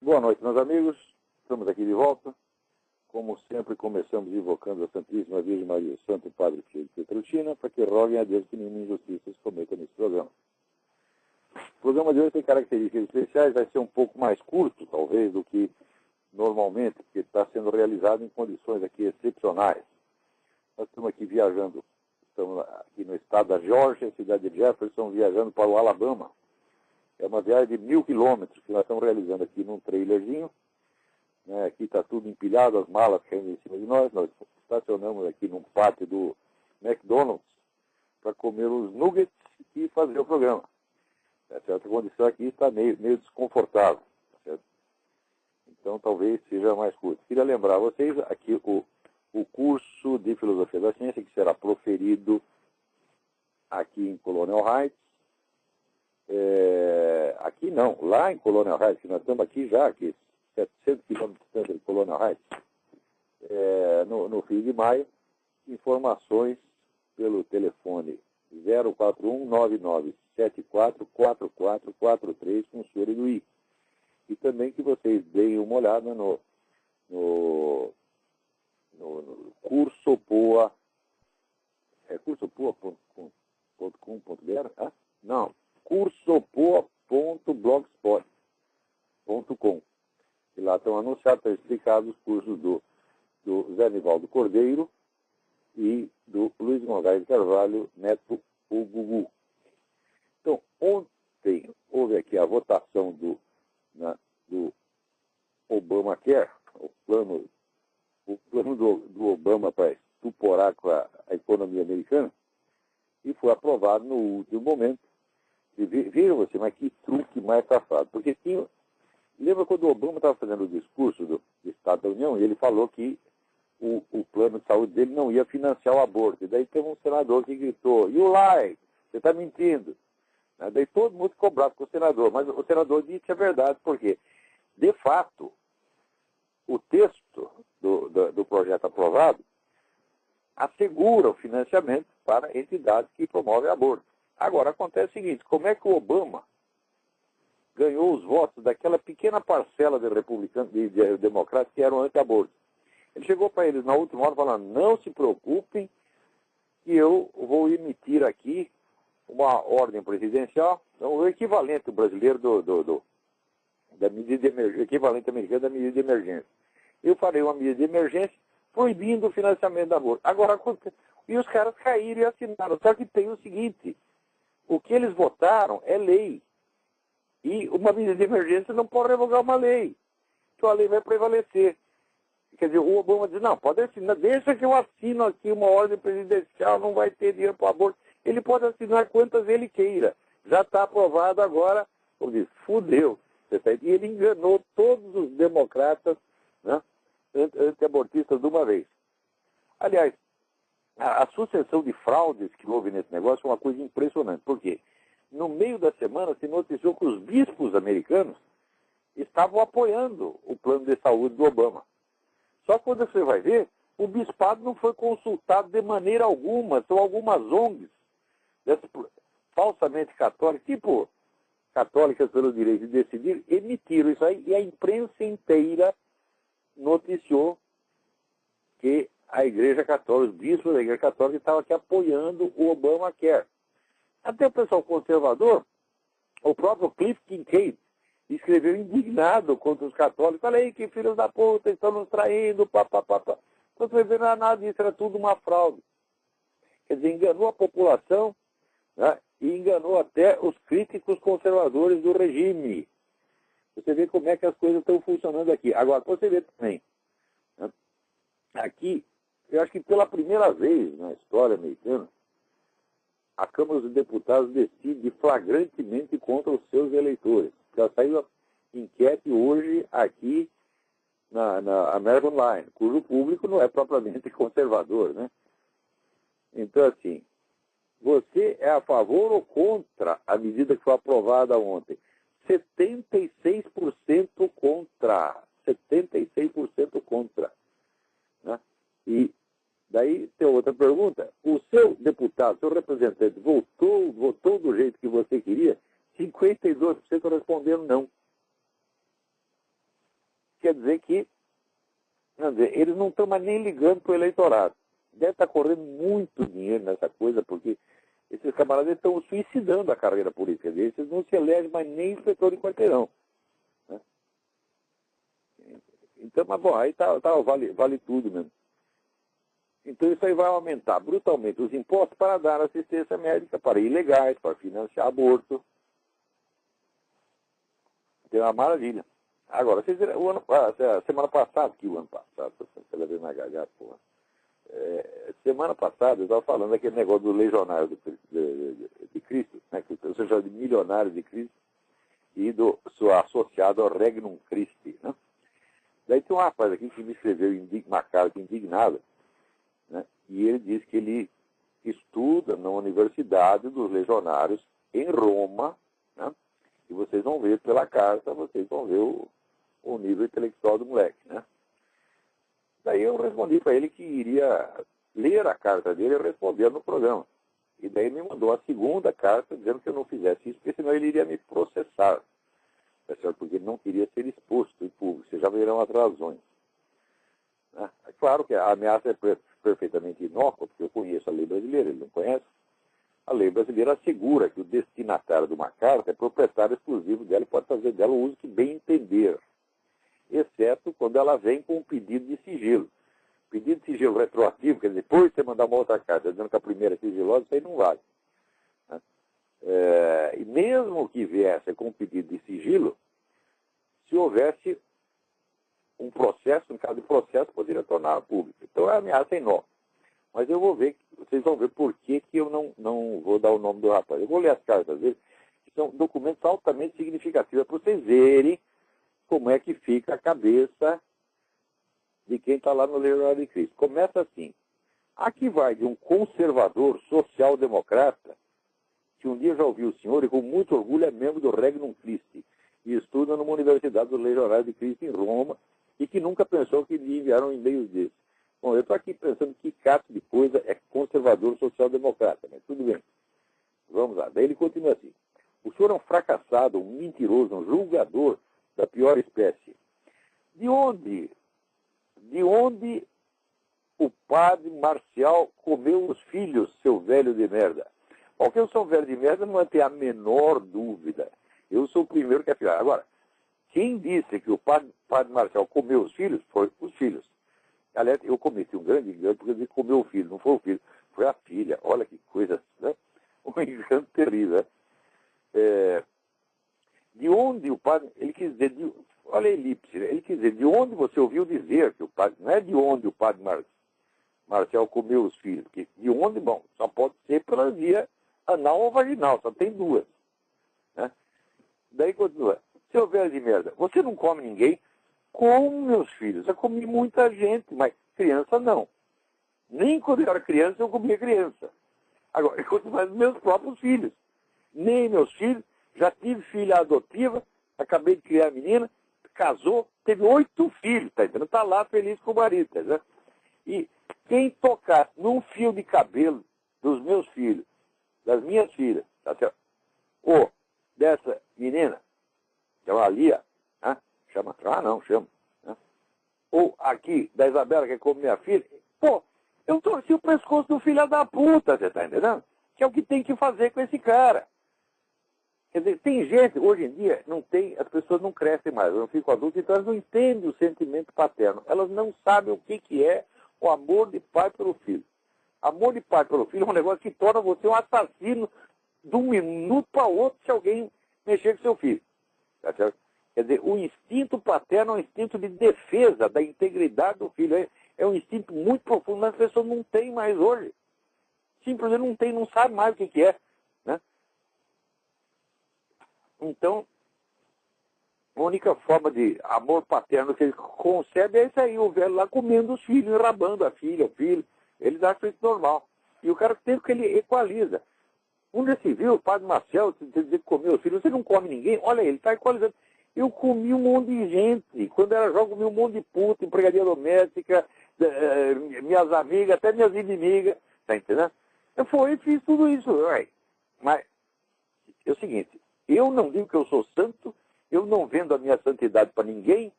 Boa noite, meus amigos. Estamos aqui de volta. Como sempre, começamos invocando a Santíssima Virgem Maria, o Santo Padre Pio de Pietrelcina, para que roguem a Deus que nenhuma injustiça se cometa nesse programa. O programa de hoje tem características especiais, vai ser um pouco mais curto, talvez, do que normalmente, porque está sendo realizado em condições aqui excepcionais. Nós estamos aqui viajando, estamos aqui no estado da Geórgia, cidade de Jefferson, viajando para o Alabama. É uma viagem de 1.000 quilômetros que nós estamos realizando aqui num trailerzinho. Né? Aqui está tudo empilhado, as malas caindo em cima de nós. Nós estacionamos aqui num pátio do McDonald's para comer os nuggets e fazer o programa. A certa condição aqui está meio desconfortável. Certo? Então talvez seja mais curto. Queria lembrar a vocês aqui o curso de Filosofia da Ciência, que será proferido aqui em Colonial Heights. Aqui não, lá em Colonial Heights, que nós estamos aqui já, aqui 700 quilômetros de Colonial Heights, no fim de maio. Informações pelo telefone 041-9974-4443 com o senhor Eduí. E também que vocês deem uma olhada no curso POA, cursopoa.com.br? Não, cursopoa.blogspot.com. E lá estão anunciados, estão explicados os cursos do Zé Nivaldo Cordeiro e do Luiz Gonzaga de Carvalho, neto o Gugu. Então, ontem houve aqui a votação do Obamacare, o plano do Obama para estuporar com a economia americana, e foi aprovado no último momento. E viram você, mas que truque mais safado. Porque lembra quando o Obama estava fazendo o discurso do Estado da União, e ele falou que o plano de saúde dele não ia financiar o aborto. E daí teve um senador que gritou, "You lie, você está mentindo." Daí todo mundo ficou bravo com o senador, mas o senador disse a verdade, porque, de fato, o texto do projeto aprovado assegura o financiamento para entidades que promovem aborto. Agora, acontece o seguinte, como é que o Obama ganhou os votos daquela pequena parcela de republicanos, de democratas que eram anti-aborto? Ele chegou para eles na última hora falando, não se preocupem que eu vou emitir aqui uma ordem presidencial, o equivalente brasileiro da medida de emergência, equivalente americano da medida de emergência. Eu farei uma medida de emergência proibindo o financiamento da aborto. Agora, e os caras caíram e assinaram. Só que tem o seguinte, o que eles votaram é lei. E uma medida de emergência não pode revogar uma lei. Então a lei vai prevalecer. Quer dizer, o Obama diz, não, pode assinar, deixa que eu assino aqui uma ordem presidencial, não vai ter dinheiro para o aborto. Ele pode assinar quantas ele queira. Já está aprovado agora, eu disse, fudeu. E ele enganou todos os democratas, né, anti-abortistas de uma vez. Aliás, a sucessão de fraudes que houve nesse negócio é uma coisa impressionante. Por quê? No meio da semana se noticiou que os bispos americanos estavam apoiando o plano de saúde do Obama. Só que quando você vai ver, o bispado não foi consultado de maneira alguma. São algumas ONGs falsamente católicas, tipo Católicas pelo Direito de Decidir, emitiram isso aí e a imprensa inteira noticiou que a Igreja Católica, os bispos da Igreja Católica estavam aqui apoiando o Obamacare. Até o pessoal conservador, o próprio Cliff Kincaid, escreveu indignado contra os católicos. Falei, aí, que filhos da puta, estão nos traindo, papapá. Quando você vê, não era nada disso, era tudo uma fraude. Quer dizer, enganou a população, né, e enganou até os críticos conservadores do regime. Você vê como é que as coisas estão funcionando aqui. Agora, você vê também, né, aqui, eu acho que pela primeira vez na história americana, a Câmara dos Deputados decide flagrantemente contra os seus eleitores. Já saiu a enquete hoje aqui na American Line, cujo público não é propriamente conservador, né? Então, assim, você é a favor ou contra a medida que foi aprovada ontem? 76% contra. 76% contra. Né? E daí tem outra pergunta. O seu deputado, seu representante, votou do jeito que você queria? 52% responderam não. quer dizer que, quer dizer, eles não estão mais nem ligando para o eleitorado. Deve estar correndo muito dinheiro nessa coisa, porque esses camaradas estão suicidando a carreira política deles. Eles não se elegem mais nem inspetor de quarteirão. Né? Então, mas bom, aí vale tudo mesmo. Então isso aí vai aumentar brutalmente os impostos para dar assistência médica para ilegais, para financiar aborto. Tem uma maravilha. Agora, vocês viram, a semana passada, você vai ver na garganta, porra. Semana passada eu estava falando daquele negócio do legionário de Cristo, né, que você chama de milionário de Cristo, e do associado ao Regnum Christi. Né? Daí tem um rapaz aqui que me escreveu uma carta indignada, né, e ele diz que ele estuda na Universidade dos Legionários em Roma, né, e vocês vão ver pela carta, vocês vão ver o nível intelectual do moleque. Né? Daí eu respondi para ele que iria ler a carta dele e responder no programa. E daí ele me mandou a segunda carta dizendo que eu não fizesse isso, porque senão ele iria me processar. Tá certo? Porque ele não queria ser exposto em público. Vocês já verão as razões. Né? É claro que a ameaça é perfeitamente inócua, porque eu conheço a lei brasileira, ele não conhece. A lei brasileira assegura que o destinatário de uma carta é proprietário exclusivo dela e pode fazer dela o uso que bem entender, exceto quando ela vem com um pedido de sigilo. Pedido de sigilo retroativo, quer dizer, depois você mandar uma outra carta dizendo que a primeira é sigilosa, isso aí não vale. Né? E mesmo que viesse com um pedido de sigilo, se houvesse um processo, em caso de processo, poderia tornar público. Então é ameaça inócua. Mas eu vou ver, vocês vão ver por que eu não vou dar o nome do rapaz. Eu vou ler as cartas dele, que são documentos altamente significativos, para vocês verem como é que fica a cabeça de quem está lá no Legionário de Cristo. Começa assim. Aqui vai de um conservador social-democrata, que um dia já ouviu o senhor e com muito orgulho é membro do Regnum Christi e estuda numa universidade do Legionário de Cristo em Roma e que nunca pensou que lhe enviaram e-mails desses. Bom, eu estou aqui pensando que caso de coisa é conservador social-democrata, mas tudo bem. Vamos lá. Daí ele continua assim. O senhor é um fracassado, um mentiroso, um julgador da pior espécie. De onde o padre Marcial comeu os filhos, seu velho de merda? Porque eu sou um velho de merda, não tem a menor dúvida. Eu sou o primeiro que afirma. Agora, quem disse que o padre Marcial comeu os filhos, foi os filhos. Aliás, eu cometi um grande engano, porque eu disse que comeu o filho, não foi o filho, foi a filha. Olha que coisa, né? Um engano terrível. De onde o padre, ele quis dizer, olha a elipse, ele quis dizer, de onde você ouviu dizer que o padre, não é de onde o padre Marcial comeu os filhos, porque de onde, bom, só pode ser pela via anal ou vaginal, só tem duas. Né? Daí continua, seu velho de merda, você não come ninguém? Como, meus filhos? Eu comi muita gente, mas criança não. Nem quando eu era criança eu comia criança. Agora, eu continuo mais meus próprios filhos. Nem meus filhos. Já tive filha adotiva, acabei de criar a menina, casou, teve 8 filhos, tá entendendo? Está lá feliz com o marido, tá entendendo? E quem tocar num fio de cabelo dos meus filhos, das minhas filhas, tá certo? Ou dessa menina, chama Lia, né? Chama, não, chama. Né? Ou aqui, da Isabela, que é como minha filha, pô, eu torci o pescoço do filho da puta, você tá entendendo? Que é o que tem que fazer com esse cara. Quer dizer, tem gente, hoje em dia, as pessoas não crescem mais, não ficam adultas, então elas não entendem o sentimento paterno. Elas não sabem o que é o amor de pai pelo filho. Amor de pai pelo filho é um negócio que torna você um assassino de um minuto para outro se alguém mexer com seu filho. Tá certo? Quer dizer, o instinto paterno é um instinto de defesa da integridade do filho. É um instinto muito profundo, mas as pessoas não têm mais hoje. Simplesmente não tem, não sabe mais o que é. Né? Então, a única forma de amor paterno que ele concebe é isso aí, o velho lá comendo os filhos, enrabando a filha, o filho. Eles acham isso normal. E o cara tem que ele equaliza. Um já se viu, o padre Marcel, dizer que comeu os filhos, você não come ninguém, olha ele, está equalizando. Eu comi um monte de gente. Quando era jovem, comi um monte de puta, empregaria doméstica, minhas amigas, até minhas inimigas. Tá entendendo? Eu fiz tudo isso. Mas é o seguinte, eu não digo que eu sou santo, eu não vendo a minha santidade para ninguém,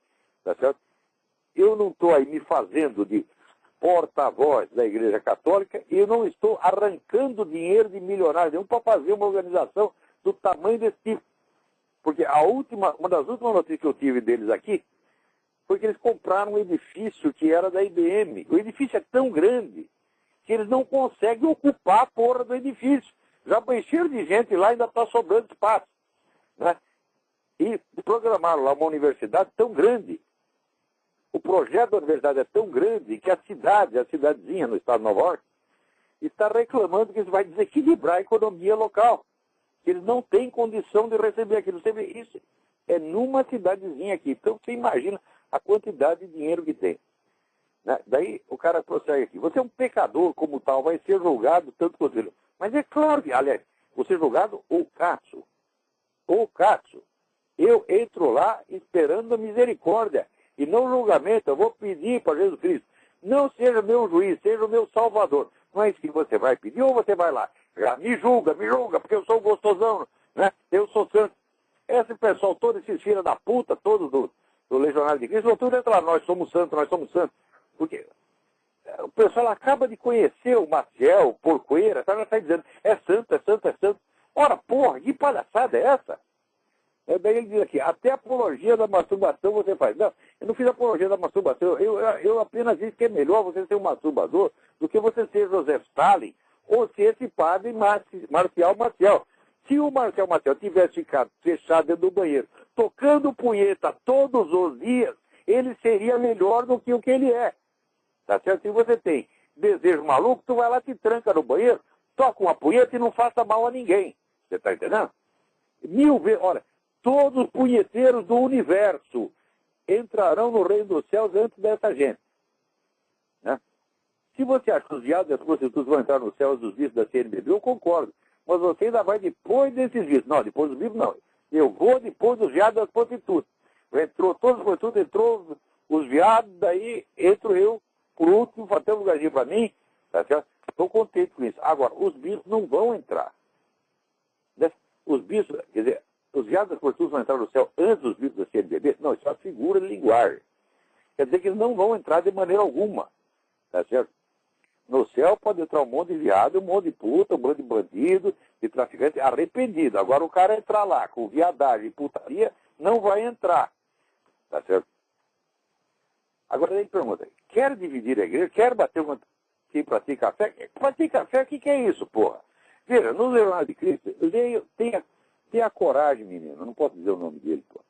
Tá certo? Eu não estou aí me fazendo de porta-voz da Igreja Católica e eu não estou arrancando dinheiro de milionários nenhum para fazer uma organização do tamanho desse tipo. Porque uma das últimas notícias que eu tive deles aqui foi que eles compraram um edifício que era da IBM. O edifício é tão grande que eles não conseguem ocupar a porra do edifício. Já encheram de gente lá e ainda está sobrando espaço. Né? E programaram lá uma universidade tão grande. O projeto da universidade é tão grande que a cidadezinha no estado de Nova York, está reclamando que isso vai desequilibrar a economia local. Que eles não têm condição de receber aquilo. Você vê, isso é numa cidadezinha aqui. Então você imagina a quantidade de dinheiro que tem. Né? Daí o cara prossegue aqui. Você é um pecador como tal, vai ser julgado tanto quanto ele. Mas é claro que, aliás, você é julgado ou caço. Ou caço. Eu entro lá esperando a misericórdia e não julgamento. Eu vou pedir para Jesus Cristo. Não seja meu juiz, seja o meu salvador. Não é isso que você vai pedir ou você vai lá? Já me julga, porque eu sou gostosão, né? Eu sou santo. Esse pessoal, todos esses filhos da puta, todos do Legionário de Cristo, vão tudo entrar lá, nós somos santos. Porque o pessoal acaba de conhecer o Maciel, o Porcoeira, já está dizendo, é santo. Ora, porra, que palhaçada é essa? Daí ele diz aqui, até apologia da masturbação você faz. Não, eu não fiz apologia da masturbação, eu apenas disse que é melhor você ser um masturbador do que você ser José Stalin ou ser esse padre Marcial Maciel. Se o Marcial Maciel tivesse ficado fechado dentro do banheiro, tocando punheta todos os dias, ele seria melhor do que o que ele é. Tá certo? Se você tem desejo maluco, tu vai lá, te tranca no banheiro, toca uma punheta e não faça mal a ninguém. Você tá entendendo? 1000 vezes, olha, todos os punheteiros do universo entrarão no reino dos céus antes dessa gente. Né? Se você acha que os viados e as prostitutas vão entrar nos céus dos vícios da CNBB, eu concordo. Mas você ainda vai depois desses vícios. Não, depois dos vícios não. Eu vou depois dos viados e das prostitutas. Entrou todos os prostitutas, entrou os viados, daí entro eu, por último, para ter um lugarzinho para mim. Tá certo? Estou contente com isso. Agora, os bichos não vão entrar. Né? Os bichos, quer dizer, os viados das prostitutas vão entrar no céu antes dos bichos da CNBB? Não, isso é uma figura de linguagem. Quer dizer que eles não vão entrar de maneira alguma. Tá certo? No céu pode entrar um monte de viado, um monte de puta, um monte de bandido, de traficante arrependido. Agora o cara entrar lá com viadagem e putaria, não vai entrar. Tá certo? Agora ele pergunta, quer dividir a igreja? Quer bater com quem pratica fé? Pratica fé, o que é isso, porra? Veja, no Legionário de Cristo, tenha coragem, menino, não posso dizer o nome dele, porra.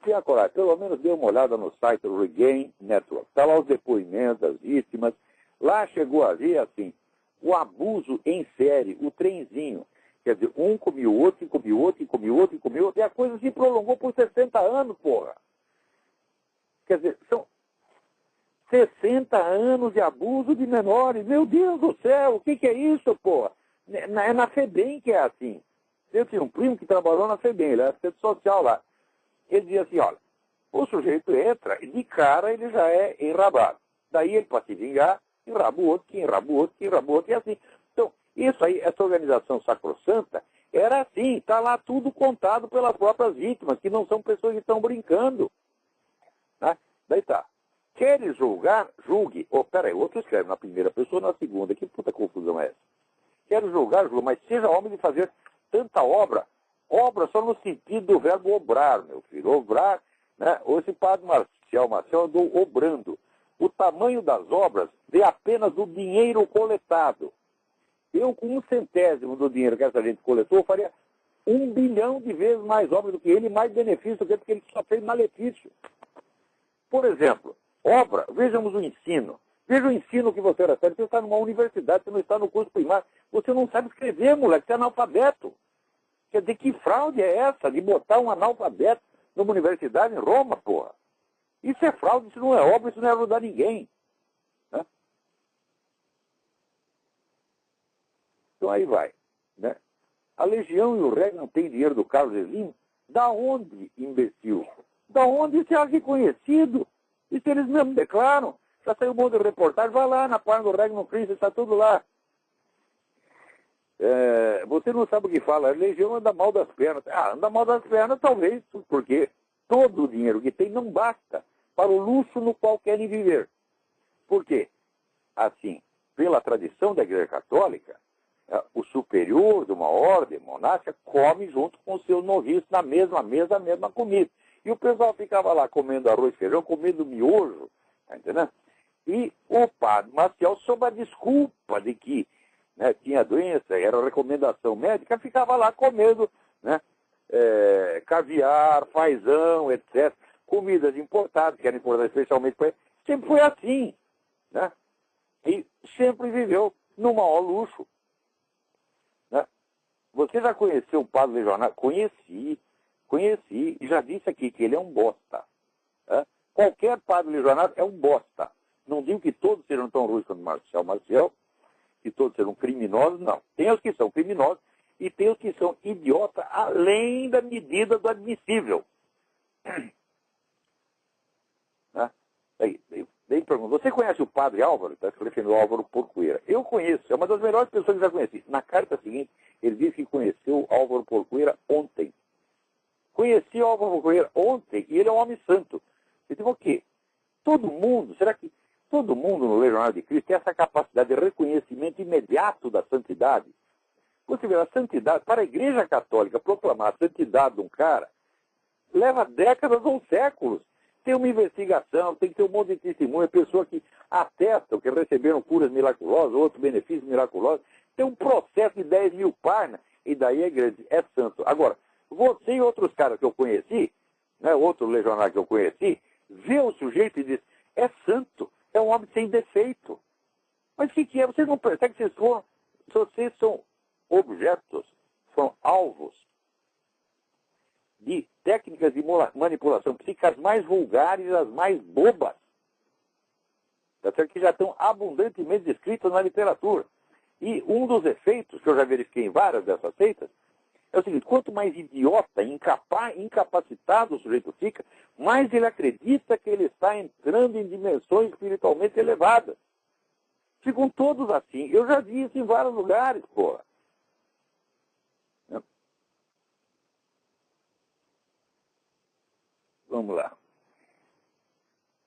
Tenha coragem, pelo menos dê uma olhada no site Regain Network. Está lá os depoimentos das vítimas. Lá chegou a ver, assim, o abuso em série, o trenzinho. Quer dizer, um comia o outro, e comia o outro, e comia o outro, e comia o outro. E a coisa se prolongou por 60 anos, porra. Quer dizer, são 60 anos de abuso de menores. Meu Deus do céu, o que é isso, porra? É na FEBEM que é assim. Eu tinha um primo que trabalhou na FEBEM, ele era assistente social lá. Ele dizia assim, olha, o sujeito entra e de cara ele já é enrabado. Daí ele, para se vingar, enraba o outro, que enraba o outro, que enraba o outro, e assim. Então, isso aí, essa organização sacrossanta, era assim, está lá tudo contado pelas próprias vítimas, que não são pessoas que estão brincando. Tá? Daí tá. Queres julgar? Julgue. Oh, peraí, o outro escreve na primeira pessoa, na segunda. Que puta confusão é essa? Queres julgar? Julgue, mas seja homem de fazer tanta obra. Obra só no sentido do verbo obrar, meu filho. Obrar, né? Ou esse padre Marcial andou obrando. O tamanho das obras vem apenas do dinheiro coletado. Eu, com 1/100º do dinheiro que essa gente coletou, faria 1 bilhão de vezes mais obras do que ele, mais benefício do que ele, porque ele só fez malefício. Por exemplo, obra, vejamos o ensino. Veja o ensino que você recebe. Você está numa universidade, você não está no curso primário. Você não sabe escrever, moleque, você é analfabeto. Quer dizer, que fraude é essa de botar um analfabeto numa universidade em Roma, porra? Isso é fraude, isso não é obra, isso não é ajudar ninguém. Né? Então aí vai. Né? A Legião e o REG não têm dinheiro do Carlos Elim? Da onde, imbecil? Da onde isso é reconhecido? Isso eles mesmos declaram. Já saiu um monte de reportagem, vai lá na página do REG no Príncipe, está tudo lá. Você não sabe o que fala, a Legião anda mal das pernas. Anda mal das pernas talvez, porque todo o dinheiro que tem não basta para o luxo no qual querem viver. Por quê? Assim, pela tradição da Igreja Católica, o superior de uma ordem monástica come junto com os seus noviços na mesma mesa, a mesma comida. E o pessoal ficava lá comendo arroz e feijão, comendo miojo, tá entendendo? E o padre Maciel, sob a desculpa de que, né, tinha doença, era recomendação médica, ficava lá comendo, né, caviar, fazão, etc. Comidas importadas, que eram importadas especialmente para ele. Sempre foi assim, né? E sempre viveu no maior luxo. Né? Você já conheceu o padre legionário? Conheci, e já disse aqui que ele é um bosta. Né? Qualquer padre legionário é um bosta. Não digo que todos sejam tão ruins quanto Maciel, que todos sejam criminosos, não. Tem os que são criminosos e tem os que são idiotas além da medida do admissível. Né? Daí pergunta, você conhece o padre Álvaro? Está se referindo ao Álvaro Porcoeira. Eu conheço, é uma das melhores pessoas que já conheci. Na carta seguinte, ele disse que conheceu o Álvaro Porcoeira ontem. Conheci o Álvaro Porcoeira ontem e ele é um homem santo. Eu digo o quê? Todo mundo, será que todo mundo no Legionário de Cristo tem essa capacidade de reconhecimento imediato da santidade? Você vê, a santidade, para a Igreja Católica proclamar a santidade de um cara, leva décadas ou séculos. Tem uma investigação, tem que ter um monte de testemunha, pessoas que atestam que receberam curas miraculosas, outros benefícios miraculosos. Tem um processo de 10 mil páginas, e daí a igreja é santo. Agora, você e outros caras que eu conheci, né, outro legionário que eu conheci, vê o sujeito e diz, é santo, é um homem sem defeito. Mas o que é? Vocês não percebem que vocês são objetos, são alvos de técnicas de manipulação psíquica as mais vulgares e as mais bobas, que já estão abundantemente descritas na literatura. E um dos efeitos, que eu já verifiquei em várias dessas seitas, é o seguinte, quanto mais idiota, incapacitado o sujeito fica, mais ele acredita que ele está entrando em dimensões espiritualmente elevadas. Ficam todos assim. Eu já vi isso em vários lugares, porra. Vamos lá.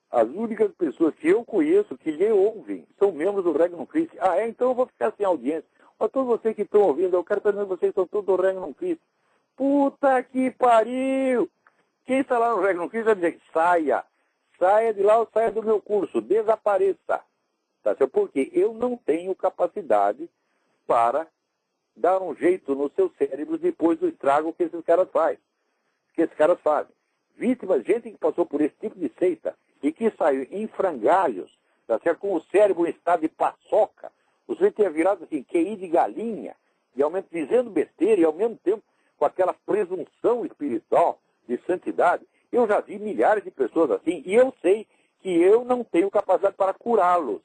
As únicas pessoas que eu conheço que lhe ouvem são membros do Regnum Christi. Ah, então eu vou ficar sem audiência. Ó, todos vocês que estão ouvindo, eu quero estar dizendo que vocês são todos do Regnum Christi. Puta que pariu! Quem está lá no Regnum Christi vai dizer, saia de lá ou saia do meu curso, desapareça. Tá certo? Porque eu não tenho capacidade para dar um jeito no seu cérebro depois do estrago que esses caras fazem. Vítimas, gente que passou por esse tipo de seita e que saiu em frangalhos, tá certo? Com o cérebro em estado de paçoca, o sujeito tinha virado assim, QI de galinha, e ao mesmo dizendo besteira, e ao mesmo tempo com aquela presunção espiritual de santidade. Eu já vi milhares de pessoas assim, e eu sei que eu não tenho capacidade para curá-los.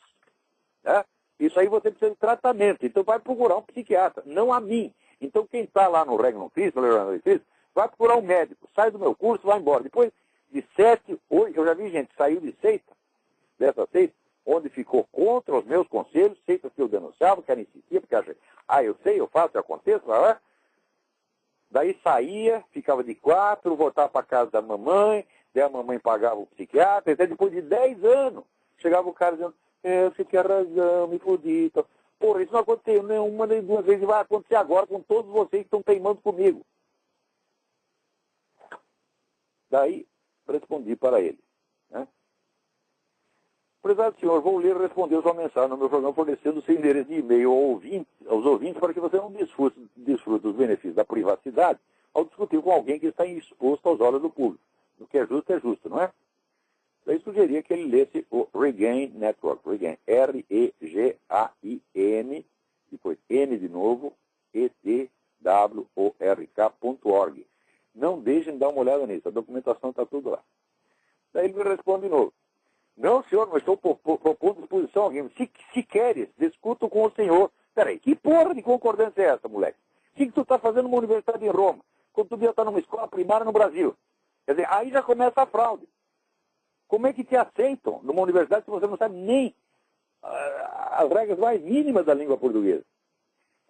Né? Isso aí você precisa de tratamento, então vai procurar um psiquiatra, não a mim. Então quem está lá no Regnum Christi, no Legionário de Cristo, vai procurar um médico, sai do meu curso, vai embora. Depois de 7, 8, eu já vi gente que saiu de seita, dessa seita, onde ficou contra os meus conselhos, seitas que eu denunciava, que era insistia, porque acha, eu sei, eu faço, eu aconteço, lá. Daí saía, ficava de 4, voltava para casa da mamãe, daí a mamãe pagava o psiquiatra, até depois de 10 anos, chegava o cara dizendo, você tinha razão, me fudi. Então, porra, isso não aconteceu nenhuma nem duas vezes, vai acontecer agora com todos vocês que estão teimando comigo. Daí, respondi para ele. Né? Prezado senhor, vou ler e responder sua mensagem no meu programa, fornecendo seu endereço de e-mail aos ouvintes para que você não desfrute dos benefícios da privacidade ao discutir com alguém que está exposto aos olhos do público. O que é justo, não é? Daí sugeria que ele lesse o Regain Network, Regain, R-E-G-A-I-N, depois N de novo, E-T-W-O-R-K.org. Não deixem de dar uma olhada nisso, a documentação está tudo lá. Daí ele me responde de novo. Não, senhor, mas estou propondo disposição a alguém. Se queres, discuto com o senhor. Peraí, que porra de concordância é essa, moleque? O que tu está fazendo numa universidade em Roma? Quando tu devia estar numa escola primária no Brasil? Quer dizer, aí já começa a fraude. Como é que te aceitam numa universidade se você não sabe nem as regras mais mínimas da língua portuguesa?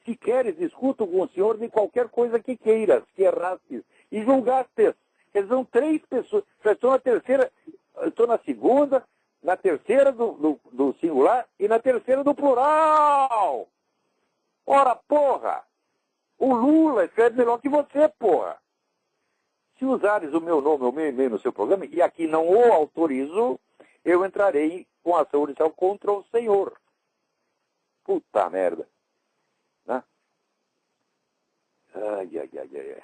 Se queres, discuto com o senhor de qualquer coisa que queiras, que errastes, e julgastes. Eles são 3 pessoas, já são a terceira Eu estou na segunda, na terceira do singular e na terceira do plural. Ora, porra! O Lula escreve melhor que você, porra! Se usares o meu nome, o meu e-mail no seu programa, e aqui não o autorizo, eu entrarei com ação judicial contra o senhor. Puta merda. Né? Ai, ai, ai, ai.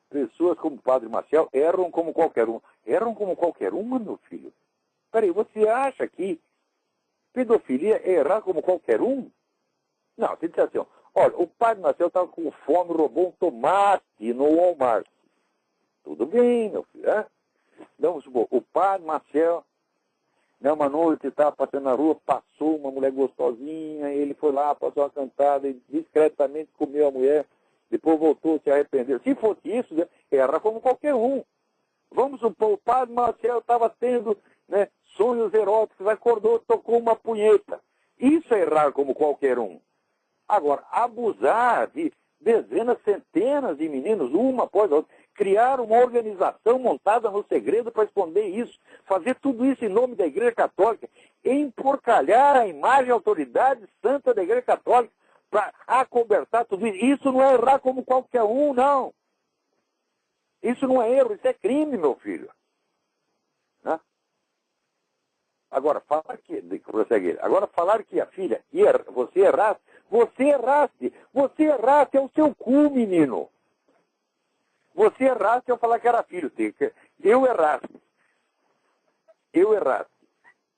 Pessoas como o Padre Maciel erram como qualquer um. Erram como qualquer uma, meu filho? Peraí, você acha que pedofilia é errar como qualquer um? Não, você diz assim, ó, olha, o Padre Maciel estava com fome, roubou um tomate no Walmart. Tudo bem, meu filho, né? Vamos supor, o Padre Maciel, né, uma noite estava passando na rua, passou uma mulher gostosinha, ele foi lá, passou uma cantada e discretamente comeu a mulher, depois voltou, se arrependeu. Se fosse isso, né, erra como qualquer um. Vamos supor, o Padre Maciel estava tendo, né, sonhos eróticos, acordou, tocou uma punheta. Isso é errar como qualquer um. Agora, abusar de dezenas, centenas de meninos, uma após a outra, criar uma organização montada no segredo para esconder isso, fazer tudo isso em nome da Igreja Católica, emporcalhar a imagem e autoridade santa da Igreja Católica para acobertar tudo isso. Isso não é errar como qualquer um, não. Isso não é erro, isso é crime, meu filho. Né? Agora, falar que a filha, você erraste, é o seu cu, menino. Você erraste ao falar que era filho. Eu erraste.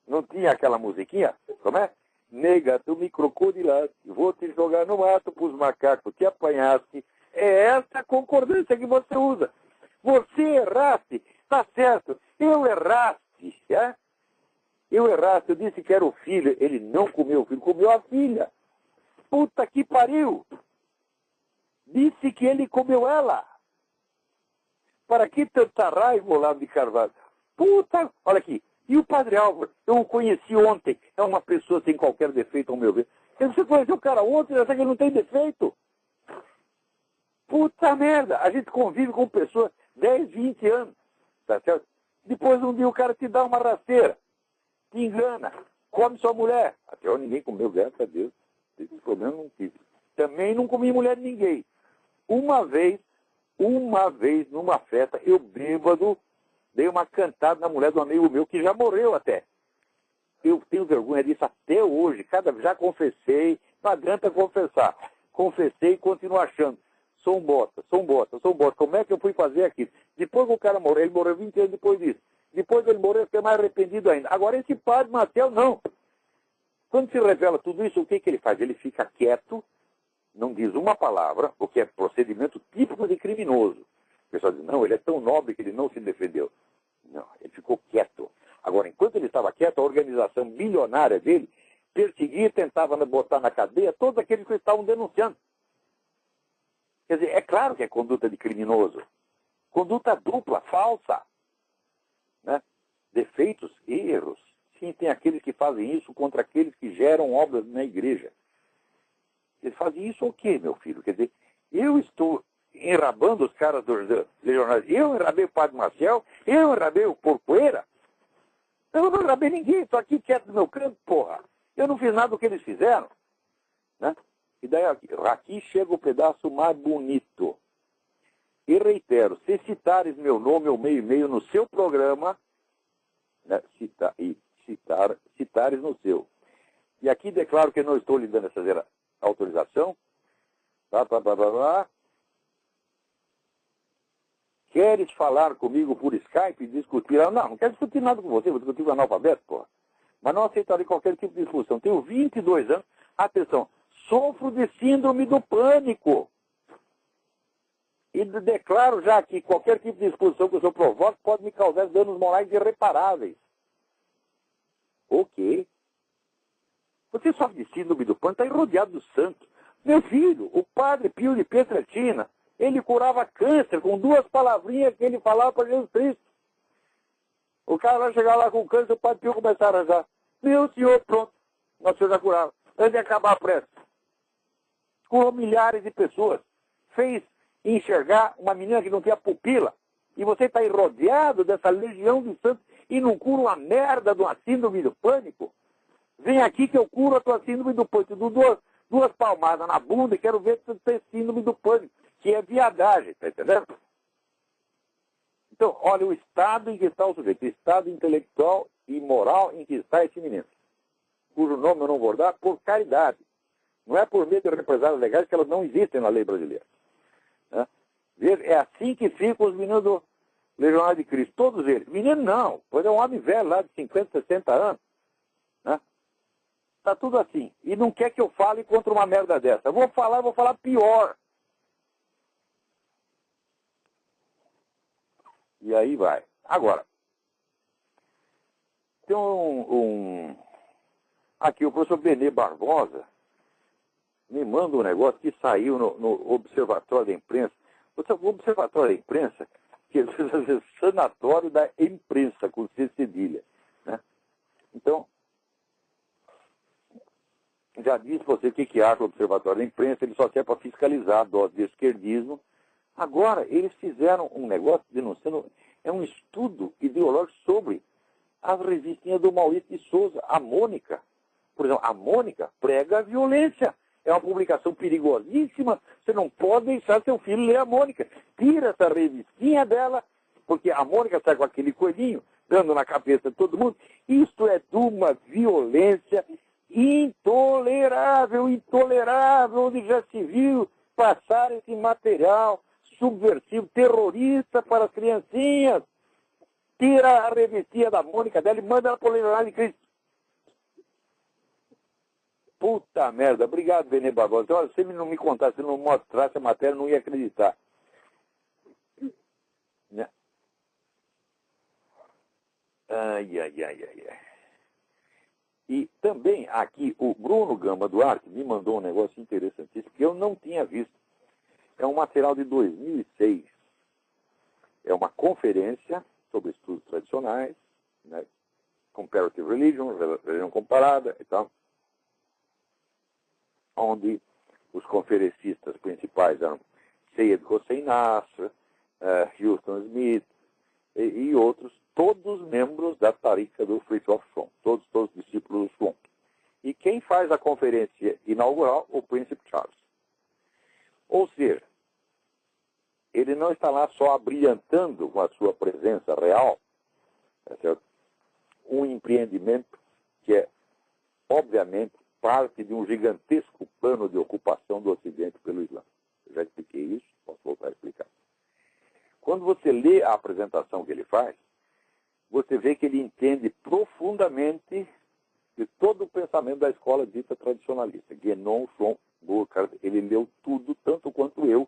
Não tinha aquela musiquinha? Como é? Nega, tu me crocodilaste, vou te jogar no mato pros macacos, te apanhaste. É essa concordância que você usa. Você erraste, tá certo. Eu erraste, é? Eu disse que era o filho, ele não comeu o filho, comeu a filha. Puta que pariu! Disse que ele comeu ela. Para que tanta raiva, Olavo de Carvalho? Puta, olha aqui. E o Padre Álvaro, eu o conheci ontem, é uma pessoa sem qualquer defeito, ao meu ver. Você conheceu o cara ontem, já sabe que ele não tem defeito. Puta merda, a gente convive com pessoas 10, 20 anos, tá certo? Depois um dia o cara te dá uma rasteira, te engana, come sua mulher. Até hoje ninguém comeu, graças a Deus. Esse problema não tive. Também não comi mulher de ninguém. Uma vez, numa festa, eu bêbado, dei uma cantada na mulher de um amigo meu que já morreu até. Eu tenho vergonha disso até hoje. Já confessei, não adianta confessar. Confessei e continuo achando. Sou um bosta. Como é que eu fui fazer aquilo? Depois que o cara morreu, ele morreu 20 anos depois disso. Depois ele morreu, eu fiquei mais arrependido ainda. Agora esse Padre Maciel, não. Quando se revela tudo isso, o que ele faz? Ele fica quieto, não diz uma palavra, o que é procedimento típico de criminoso. O pessoal diz, não, ele é tão nobre que ele não se defendeu. Não, ele ficou quieto. Agora, enquanto ele estava quieto, a organização bilionária dele perseguia e tentava botar na cadeia todos aqueles que estavam denunciando. Quer dizer, é claro que é conduta de criminoso. Conduta dupla, falsa. Né? Defeitos, erros. Sim, tem aqueles que fazem isso contra aqueles que geram obras na igreja. Eles fazem isso o quê, meu filho? Quer dizer, eu estou enrabando os caras dos legionários. Eu enrabei o Padre Maciel, eu enrabei o Porpoeira. Eu não enrabei ninguém, estou aqui quieto no meu canto, porra. Eu não fiz nada do que eles fizeram. Né? E daí aqui chega o pedaço mais bonito. E reitero, se citares meu nome ou meio e meio no seu programa, né, citares no seu. E aqui declaro que não estou lhe dando essa autorização. Queres falar comigo por Skype e discutir? Não quero discutir nada com você, vou discutir com o analfabeto, porra. Mas não aceitarei qualquer tipo de discussão. Tenho 22 anos. Atenção, sofro de síndrome do pânico. E declaro já que qualquer tipo de exposição que o senhor provoque pode me causar danos morais irreparáveis. Ok. Você sofre de síndrome do pânico, está rodeado do santo. Meu filho, o Padre Pio de Pietrelcina, ele curava câncer com 2 palavrinhas que ele falava para Jesus Cristo. O cara vai chegar lá com câncer, o Padre Pio começar a arranjar. Meu senhor, pronto, nosso senhor já curava. Antes de acabar a prece. Curou milhares de pessoas. Fez enxergar uma menina que não tinha pupila. E você está aí rodeado dessa legião de santos e não cura uma merda de uma síndrome do pânico? Vem aqui que eu curo a tua síndrome do pânico. Eu dou duas palmadas na bunda e quero ver se você tem síndrome do pânico, que é viadagem, tá entendendo? Então, olha o estado em que está o sujeito, o estado intelectual e moral em que está esse menino, cujo nome eu não vou dar, por caridade. Não é por meio de represálias legais, que elas não existem na lei brasileira. Né? Veja, é assim que ficam os meninos do Legionário de Cristo, todos eles. Menino não, pois é um homem velho lá de 50, 60 anos. Né? Tá tudo assim. E não quer que eu fale contra uma merda dessa. Eu vou falar pior. E aí vai. Agora, tem aqui o professor Benê Barbosa me manda um negócio que saiu no Observatório da Imprensa. O Observatório da Imprensa, que é o Sanatório da Imprensa, com C cedilha. Né? Então, já disse você o que acha o Observatório da Imprensa, ele só serve para fiscalizar a dose de esquerdismo. Agora, eles fizeram um negócio denunciando, é um estudo ideológico sobre as revistinhas do Maurício de Souza, a Mônica. Por exemplo, a Mônica prega a violência. É uma publicação perigosíssima. Você não pode deixar seu filho ler a Mônica. Tira essa revistinha dela, porque a Mônica sai com aquele coelhinho, dando na cabeça de todo mundo. Isto é de uma violência intolerável, onde já se viu passar esse material subversivo, terrorista para as criancinhas. Tira a revistinha da Mônica dela e manda ela para o Legionário de Cristo. Puta merda, obrigado, Benê Barbosa. Olha, se ele não me contasse, se não mostrasse a matéria, eu não ia acreditar. Né? Ai. E também aqui o Bruno Gama Duarte me mandou um negócio interessantíssimo que eu não tinha visto. É um material de 2006. É uma conferência sobre estudos tradicionais, né? Comparative Religion, religião comparada e tal, onde os conferencistas principais eram Seyyed Hossein Nasr, Houston Smith e outros, todos membros da tariqa do Free Thought Front, todos discípulos do Front. E quem faz a conferência inaugural? O Príncipe Charles. Ou seja, ele não está lá só abrilhantando com a sua presença real, tá certo? Um empreendimento que é, obviamente, parte de um gigantesco plano de ocupação do Ocidente pelo Islã. Eu já expliquei isso, posso voltar a explicar. Quando você lê a apresentação que ele faz, você vê que ele entende profundamente de todo o pensamento da escola dita tradicionalista. Guénon, Schron, Burkhardt, ele leu tudo, tanto quanto eu,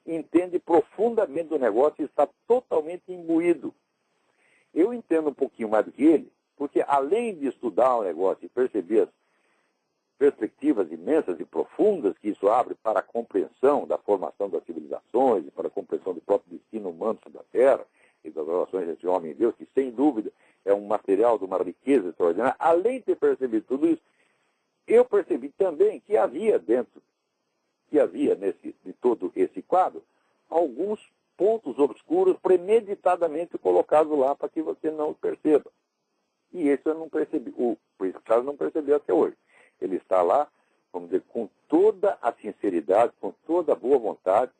entende profundamente do negócio e está totalmente imbuído. Eu entendo um pouquinho mais do que ele, porque além de estudar o negócio e perceber as perspectivas imensas e profundas que isso abre para a compreensão da formação das civilizações e para a compreensão do próprio destino humano sobre a Terra e das relações entre homem e Deus, que sem dúvida é um material de uma riqueza extraordinária, além de ter percebido tudo isso, eu percebi também que havia de todo esse quadro alguns pontos obscuros premeditadamente colocados lá para que você não perceba. E esse eu não percebi, o Príncipe Charles não percebeu até hoje. Ele está lá, vamos dizer, com toda a sinceridade, com toda a boa vontade,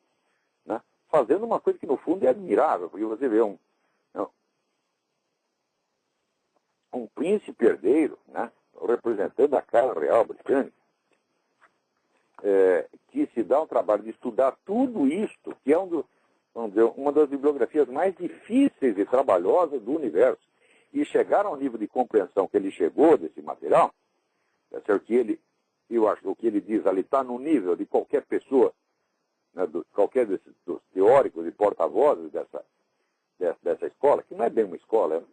né, fazendo uma coisa que no fundo é admirável, porque você vê um príncipe herdeiro, né, representando a casa real britânica, que se dá o trabalho de estudar tudo isto, que é uma das bibliografias mais difíceis e trabalhosas do universo, e chegar ao nível de compreensão que ele chegou desse material, eu acho que o que ele diz ali está no nível de qualquer pessoa, né, qualquer dos teóricos e porta-vozes dessa escola, que não é bem uma escola,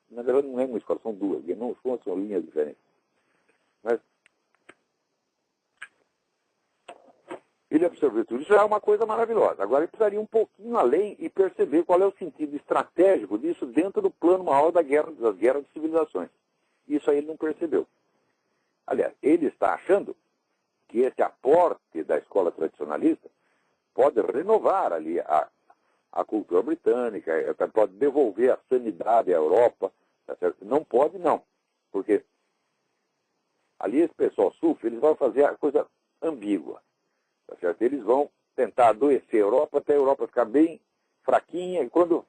na verdade não é uma escola, são duas, não são linhas diferentes. Mas ele observou tudo, isso já é uma coisa maravilhosa. Agora ele precisaria um pouquinho além e perceber qual é o sentido estratégico disso dentro do plano maior das guerras de civilizações. Isso aí ele não percebeu. Aliás, ele está achando que esse aporte da escola tradicionalista pode renovar ali a cultura britânica, pode devolver a sanidade à Europa, tá certo? Não pode, não. Porque ali esse pessoal sufre, eles vão fazer a coisa ambígua, tá certo? Eles vão tentar adoecer a Europa até a Europa ficar bem fraquinha, e quando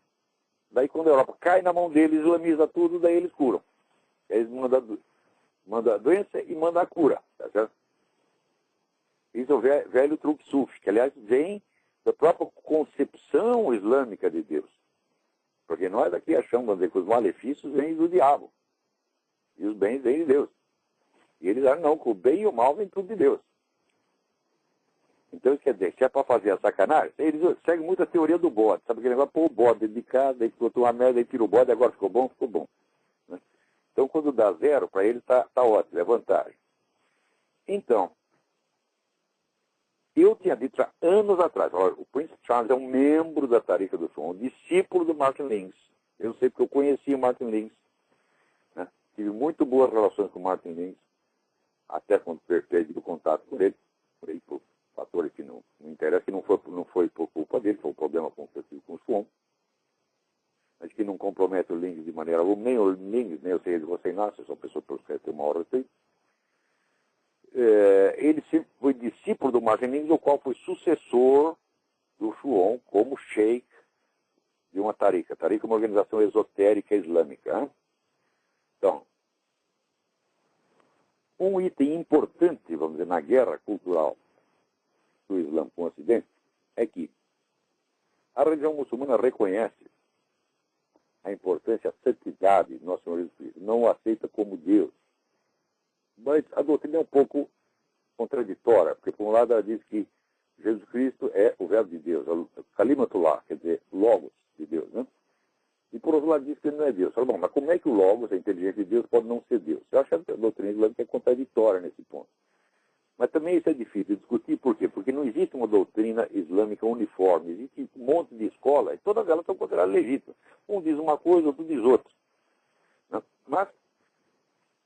a Europa cai na mão deles, islamiza tudo, daí eles curam. Eles mandam a doença e mandam a cura, tá certo? Isso é o velho truque sufi, que aliás vem da própria concepção islâmica de Deus. Porque nós aqui achamos, vamos dizer, que os malefícios vêm do diabo. E os bens vêm de Deus. E eles acham não, que o bem e o mal vêm tudo de Deus. Então isso quer dizer, se é para fazer a sacanagem, eles seguem muito a teoria do bode. Sabe aquele negócio? Pô, o bode dentro de casa, aí botou uma merda, aí tira o bode, agora ficou bom, ficou bom. Né? Então quando dá zero, para eles está ótimo, é vantagem. Então, eu tinha dito há anos atrás, olha, o Prince Charles é um membro da Tariqa do Som, um discípulo do Martin Lins. Eu sei porque eu conheci o Martin Lins. Né? Tive muito boas relações com o Martin Lins, até quando perdi o contato com ele por fatores que não interessa, que não foi por culpa dele, foi um problema com o Suon, mas que não compromete o Lins de maneira alguma, nem o Lins, nem eu sei de você, nasce, são pessoas por que tem uma hora assim. Ele foi discípulo do Martin Lins, o qual foi sucessor do Suon como sheikh de uma tariqa. Tariqa é uma organização esotérica islâmica. Hein? Então, um item importante, vamos dizer, na guerra cultural do Islã com o Ocidente é que a religião muçulmana reconhece a importância, a santidade de Nosso Senhor Jesus Cristo, não o aceita como Deus. Mas a doutrina é um pouco contraditória, porque por um lado ela diz que Jesus Cristo é o verbo de Deus, Kalimatullah, quer dizer, Logos de Deus, né? E por outro lado diz que ele não é Deus. Fala, bom, mas como é que o Logos, a inteligência de Deus, pode não ser Deus? Eu acho que a doutrina islâmica é contraditória nesse ponto. Mas também isso é difícil de discutir, por quê? Porque não existe uma doutrina islâmica uniforme, existe um monte de escolas, e todas elas são consideradas legítimas. Um diz uma coisa, outro diz outra. Né? Mas,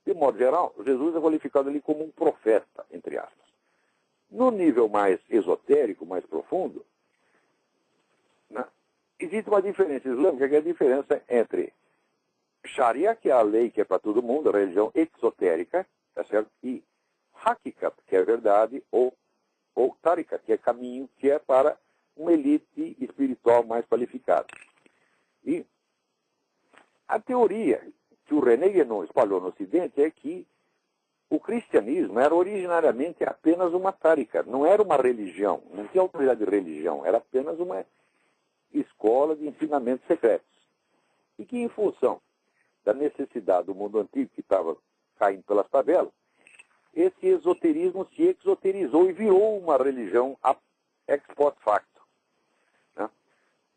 de modo geral, Jesus é qualificado ali como um profeta, entre aspas. No nível mais esotérico, mais profundo, né, existe uma diferença islâmica, que é a diferença entre Sharia, que é a lei que é para todo mundo, a religião exotérica, tá certo? E Hakikat, que é verdade, ou Tariqa, que é caminho, que é para uma elite espiritual mais qualificada. E a teoria que o René Guénon espalhou no Ocidente é que o cristianismo era originariamente apenas uma tariqa, não era uma religião, não tinha autoridade de religião, era apenas uma escola de ensinamentos secretos. E que, em função da necessidade do mundo antigo que estava caindo pelas tabelas, esse esoterismo se exoterizou e virou uma religião ex post facto. Né?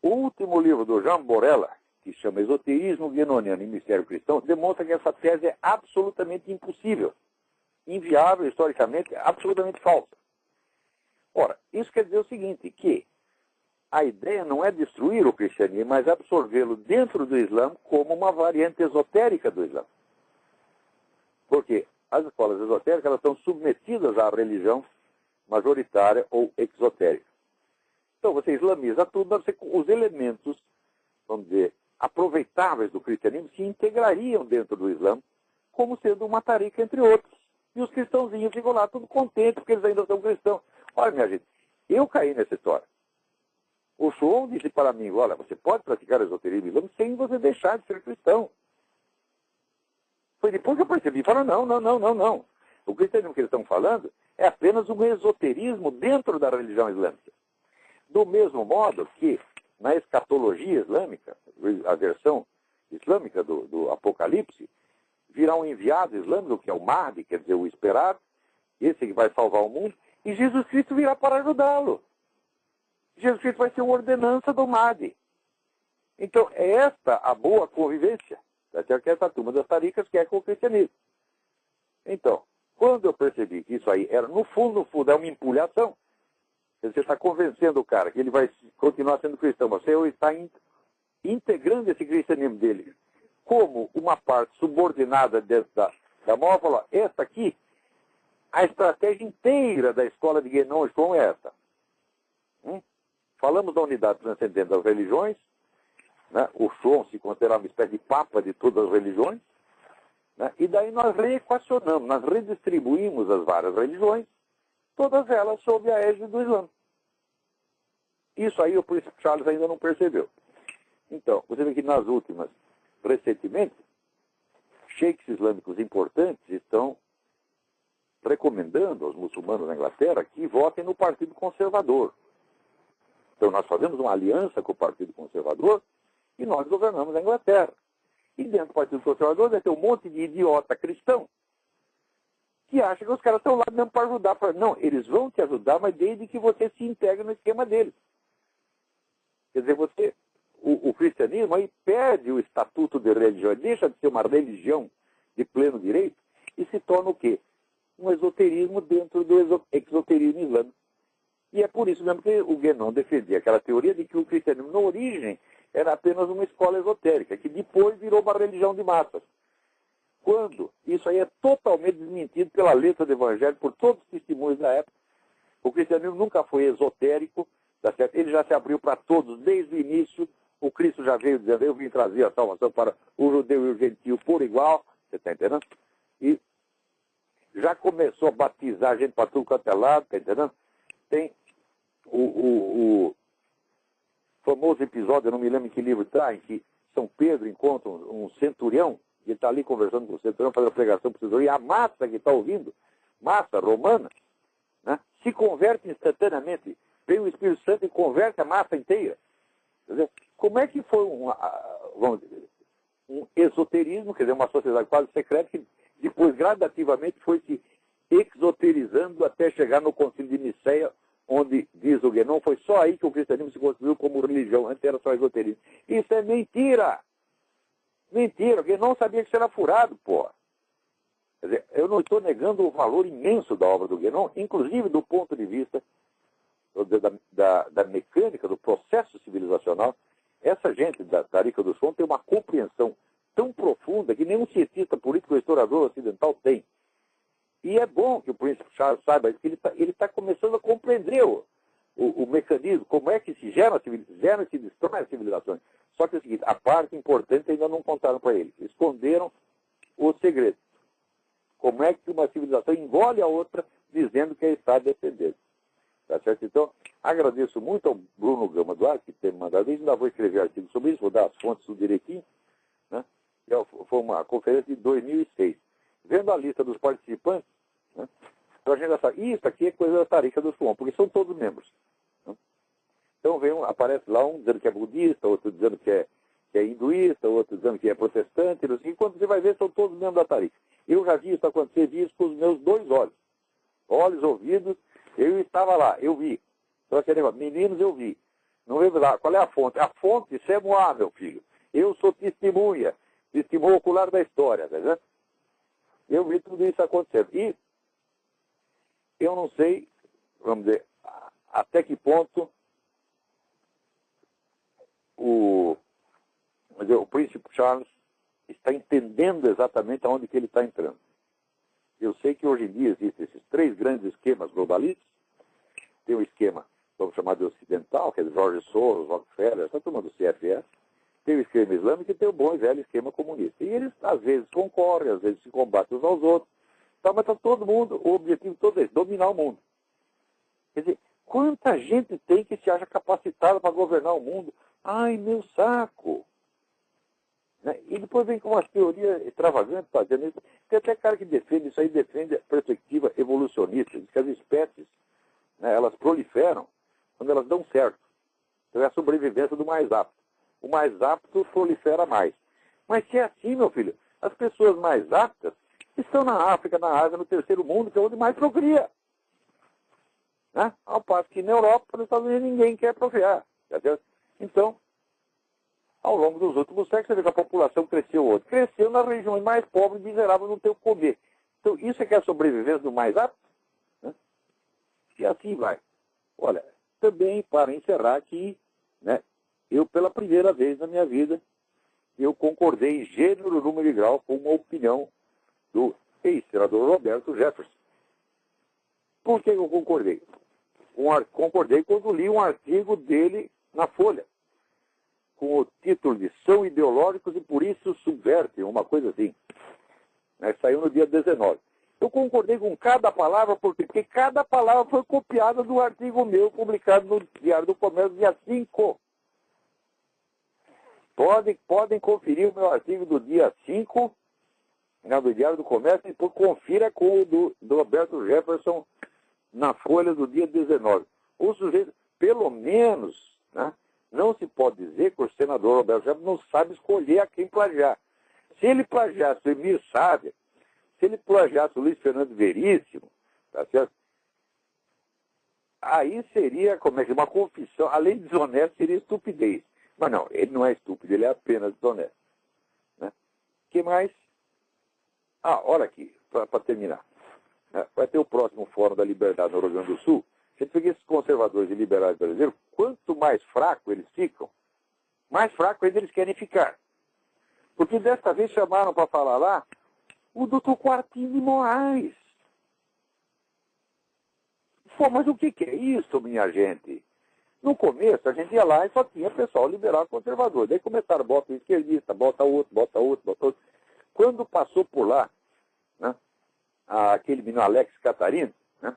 O último livro do Jean Borella, que se chama Esoterismo Guénoniano e Mistério Cristão, demonstra que essa tese é absolutamente impossível, inviável, historicamente, absolutamente falsa. Ora, isso quer dizer o seguinte, que a ideia não é destruir o cristianismo, mas absorvê-lo dentro do Islã como uma variante esotérica do Islã. Porque as escolas esotéricas elas estão submetidas à religião majoritária ou exotérica. Então você islamiza tudo, mas os elementos, vamos dizer, aproveitáveis do cristianismo se integrariam dentro do Islã como sendo uma tariqa entre outros. E os cristãozinhos ficam lá tudo contentes porque eles ainda são cristãos. Olha, minha gente, eu caí nessa história. O Suon disse para mim, olha, você pode praticar esoterismo islâmico sem você deixar de ser cristão. Foi depois que eu percebi, falaram, não. O cristianismo que eles estão falando é apenas um esoterismo dentro da religião islâmica. Do mesmo modo que, na escatologia islâmica, a versão islâmica do Apocalipse, virá um enviado islâmico, que é o Mahdi, quer dizer, o esperado, esse que vai salvar o mundo, e Jesus Cristo virá para ajudá-lo. Jesus Cristo vai ser uma ordenança do Mahdi. Então, é esta a boa convivência, que essa turma das taricas quer com o cristianismo. Então, quando eu percebi que isso aí era, no fundo, é uma empulhação, você está convencendo o cara que ele vai continuar sendo cristão, mas você está integrando esse cristianismo dele como uma parte subordinada dentro da moral, falar, esta aqui, a estratégia inteira da escola de Guénon é essa. falamos da unidade transcendente das religiões, né? O Schwann se considerava uma espécie de papa de todas as religiões, né? E daí nós reequacionamos, nós redistribuímos as várias religiões, todas elas sob a égide do Islã. Isso aí o príncipe Charles ainda não percebeu. Então, você vê que nas últimas, recentemente, sheiks islâmicos importantes estão recomendando aos muçulmanos na Inglaterra que votem no Partido Conservador. Então nós fazemos uma aliança com o Partido Conservador e nós governamos a Inglaterra. E dentro do Partido Conservador vai ter um monte de idiota cristão que acha que os caras estão lá mesmo para ajudar. Não, eles vão te ajudar, mas desde que você se integre no esquema deles. Quer dizer, o cristianismo aí perde o estatuto de religião, deixa de ser uma religião de pleno direito e se torna o quê? Um esoterismo dentro do exoterismo islâmico. E é por isso mesmo que o Guénon defendia aquela teoria de que o cristianismo, na origem, era apenas uma escola esotérica, que depois virou uma religião de massas. Quando isso aí é totalmente desmentido pela letra do Evangelho, por todos os testemunhos da época. O cristianismo nunca foi esotérico, tá certo? Ele já se abriu para todos desde o início. O Cristo já veio dizendo, eu vim trazer a salvação para o judeu e o gentio por igual, você está entendendo? E já começou a batizar a gente para tudo quanto é lado, está entendendo? Tem o famoso episódio, eu não me lembro em que livro está, em que São Pedro encontra um centurião, e ele está ali conversando com o centurião, fazendo a pregação para o centurião, e a massa que está ouvindo, massa romana, né, se converte instantaneamente. Vem o Espírito Santo e converte a massa inteira. Quer dizer, como é que foi vamos dizer, um esoterismo, quer dizer, uma sociedade quase secreta, que depois gradativamente foi se exoterizando até chegar no Concílio de Nicéia, onde, diz o Guénon, foi só aí que o cristianismo se construiu como religião, antes era só esoterismo. Isso é mentira! Mentira! O Guénon sabia que isso era furado, pô. Quer dizer, eu não estou negando o valor imenso da obra do Guénon, inclusive do ponto de vista da mecânica, do processo civilizacional. Essa gente da Tariqa do Som tem uma compreensão tão profunda que nenhum cientista político ou historiador ocidental tem. E é bom que o príncipe Charles saiba que ele tá começando a compreender o mecanismo, como é que se gera e se destrói as civilizações. Só que é o seguinte, a parte importante ainda não contaram para ele. Esconderam o segredo. Como é que uma civilização engole a outra dizendo que está defendendo. Tá certo? Então, agradeço muito ao Bruno Gama Duarte, que tem me mandado isso. Ainda vou escrever artigo sobre isso, vou dar as fontes tudo direitinho. Né? Foi uma conferência de 2006. Vendo a lista dos participantes, né, então a gente já sabe, isso aqui é coisa da Tariqa do Suon, porque são todos membros. Né? Então aparece lá um dizendo que é budista, outro dizendo que é hinduísta, outro dizendo que é protestante, e quando você vai ver, são todos membros da Tariqa. Eu já vi isso acontecer, vi isso com os meus 2 olhos. Olhos, ouvidos, eu estava lá, eu vi. Então aquele negócio, meninos, eu vi. Não veio lá, qual é a fonte? A fonte, isso é Moá, meu filho. Eu sou testemunha ocular da história, tá vendo? Eu vi tudo isso acontecendo. E eu não sei, vamos dizer, até que ponto o príncipe Charles está entendendo exatamente aonde que ele está entrando. Eu sei que hoje em dia existem esses 3 grandes esquemas globalistas. Tem o esquema, vamos chamar de ocidental, que é de George Soros, Rockefeller, essa turma do CFS. Tem o esquema islâmico e tem o bom e velho esquema comunista. E eles, às vezes, concorrem, às vezes se combatem uns aos outros. Tá, mas está todo mundo, o objetivo todo é esse, dominar o mundo. Quer dizer, quanta gente tem que se acha capacitada para governar o mundo? Ai, meu saco! Né? E depois vem com umas teorias extravagantes fazendo isso. Tem até cara que defende isso aí, defende a perspectiva evolucionista, diz que as espécies, né, elas proliferam quando elas dão certo. Então é a sobrevivência do mais apto. O mais apto prolifera mais. Mas se é assim, meu filho, as pessoas mais aptas estão na África, na Ásia, no terceiro mundo, que é onde mais procria. Né? Ao passo que na Europa, nos Estados Unidos, ninguém quer procriar. Entendeu? Então, ao longo dos últimos séculos, você vê que a população cresceu outro. Cresceu nas regiões mais pobres e miseráveis, não tem o que comer. Então, isso é que é a sobrevivência do mais apto? Né? E assim vai. Olha, também para encerrar aqui, né, eu, pela primeira vez na minha vida, eu concordei em gênero, número e grau com uma opinião do ex-senador Roberto Jefferson. Por que eu concordei? concordei quando li um artigo dele na Folha, com o título de São Ideológicos e por isso subvertem, uma coisa assim. Né? Saiu no dia 19. Eu concordei com cada palavra, porque cada palavra foi copiada do artigo meu, publicado no Diário do Comércio, dia 5. Podem conferir o meu artigo do dia 5, né, do Diário do Comércio, e confira com o do Alberto Jefferson na Folha do dia 19. O sujeito, pelo menos, né, não se pode dizer que o senador Alberto Jefferson não sabe escolher a quem plagiar. Se ele plagiasse o Emir Sávia, se ele plagiasse o Luiz Fernando Veríssimo, tá certo? Aí seria, como é que uma confissão, além de desonesto, seria estupidez. Mas não, ele não é estúpido, ele é apenas desonesto. Né? Que mais? Olha aqui, para terminar. Vai ter o próximo Fórum da Liberdade no Rio Grande do Sul. A gente vê que esses conservadores e liberais brasileiros, quanto mais fraco eles ficam, mais fraco ainda eles querem ficar. Porque desta vez chamaram para falar lá o doutor Quartim de Moraes. Pô, mas o que é isso, minha gente? No começo, a gente ia lá e só tinha pessoal liberal e conservador. Daí começaram, bota um esquerdista, bota outro, bota outro, bota outro. Quando passou por lá, né, aquele menino Alex Catarino, né,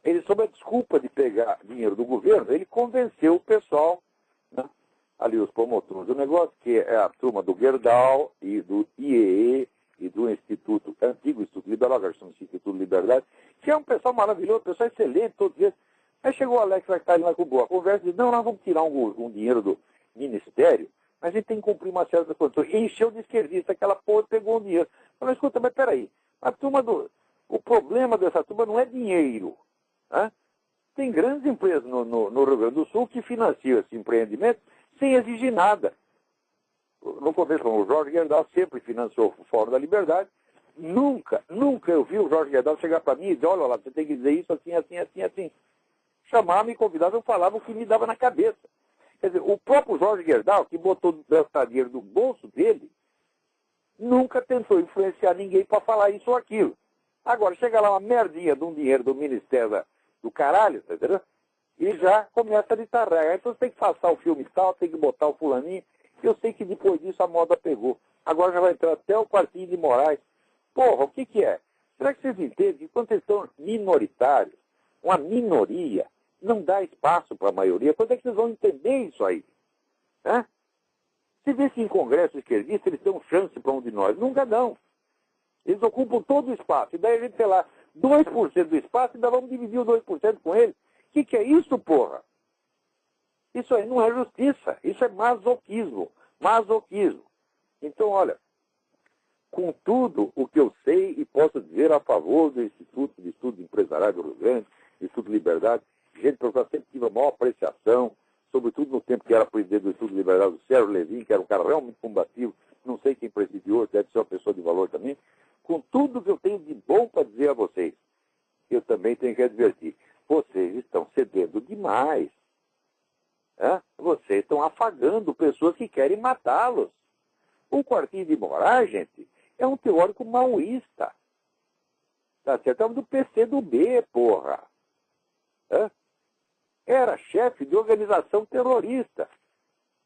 ele, sob a desculpa de pegar dinheiro do governo, ele convenceu o pessoal, né, ali os promotores do negócio, que é a turma do Gerdau e do IEE e do Instituto, antigo Instituto Liberal, que chama-se Instituto Liberdade, que é um pessoal maravilhoso, um pessoal excelente, todos eles. Aí chegou o Alex Catarino lá com boa conversa e disse, não, nós vamos tirar um dinheiro do Ministério, mas a gente tem que cumprir uma certa condição. E encheu de esquerdista, aquela porra pegou o dinheiro. Falei, escuta, mas peraí, o problema dessa turma não é dinheiro. Né? Tem grandes empresas no Rio Grande do Sul que financiam esse empreendimento sem exigir nada. No começo, o Jorge Gerdau sempre financiou o Fórum da Liberdade. Nunca eu vi o Jorge Gerdau chegar para mim e dizer, olha lá, você tem que dizer isso assim, assim, assim, assim. Chamava, me convidava, eu falava o que me dava na cabeça. Quer dizer, o próprio Jorge Gerdau, que botou o dinheiro do bolso dele, nunca tentou influenciar ninguém para falar isso ou aquilo. Agora, chega lá uma merdinha de um dinheiro do Ministério do caralho, tá entendendo? E já começa a ditar regra. Então você tem que passar o filme tal, tem que botar o fulaninho. Eu sei que depois disso a moda pegou. Agora já vai entrar até o Quartim de Moraes. Porra, o que é? Será que vocês entendem que quando eles estão minoritários, uma minoria, não dá espaço para a maioria? Quando é que vocês vão entender isso aí? Né? Se vê que em congresso esquerdista eles dão chance para um de nós. Nunca dão. Eles ocupam todo o espaço. E daí a gente, sei lá, 2% do espaço e ainda vamos dividir o 2% com eles. O que é isso, porra? Isso aí não é justiça. Isso é masoquismo. Masoquismo. Então, olha, com tudo o que eu sei e posso dizer a favor do Instituto de Estudo Empresarial do Rio Grande, Instituto Liberdade, gente, eu sempre tive a maior apreciação, sobretudo no tempo que era presidente do Instituto Liberal, do Sérgio Levin, que era um cara realmente combativo, não sei quem presidiu, deve ser uma pessoa de valor também. Com tudo que eu tenho de bom para dizer a vocês, eu também tenho que advertir, vocês estão cedendo demais. Né? Vocês estão afagando pessoas que querem matá-los. O Quartim de Moraes, gente, é um teórico maoísta. Tá certo? É do PCdoB, porra. Era chefe de organização terrorista,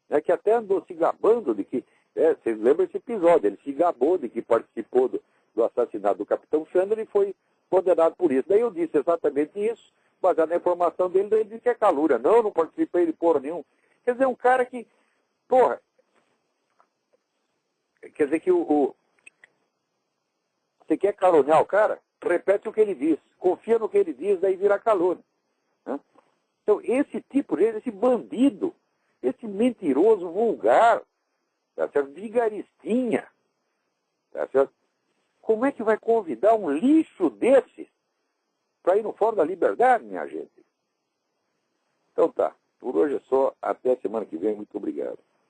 né, que até andou se gabando de que, vocês lembram esse episódio, ele se gabou de que participou do assassinato do Capitão Sandro e foi condenado por isso. Daí eu disse exatamente isso, baseado na informação dele, daí ele disse que é calúnia. Não participei de porra nenhum. Quer dizer, um cara que, porra, quer dizer que você quer caluniar o cara? Repete o que ele diz, confia no que ele diz, daí vira calúnia. Então, esse tipo de gente, esse bandido, esse mentiroso vulgar, tá certo? Vigaristinha, tá certo? Como é que vai convidar um lixo desse para ir no Fórum da Liberdade, minha gente? Então tá, por hoje é só, até semana que vem, muito obrigado.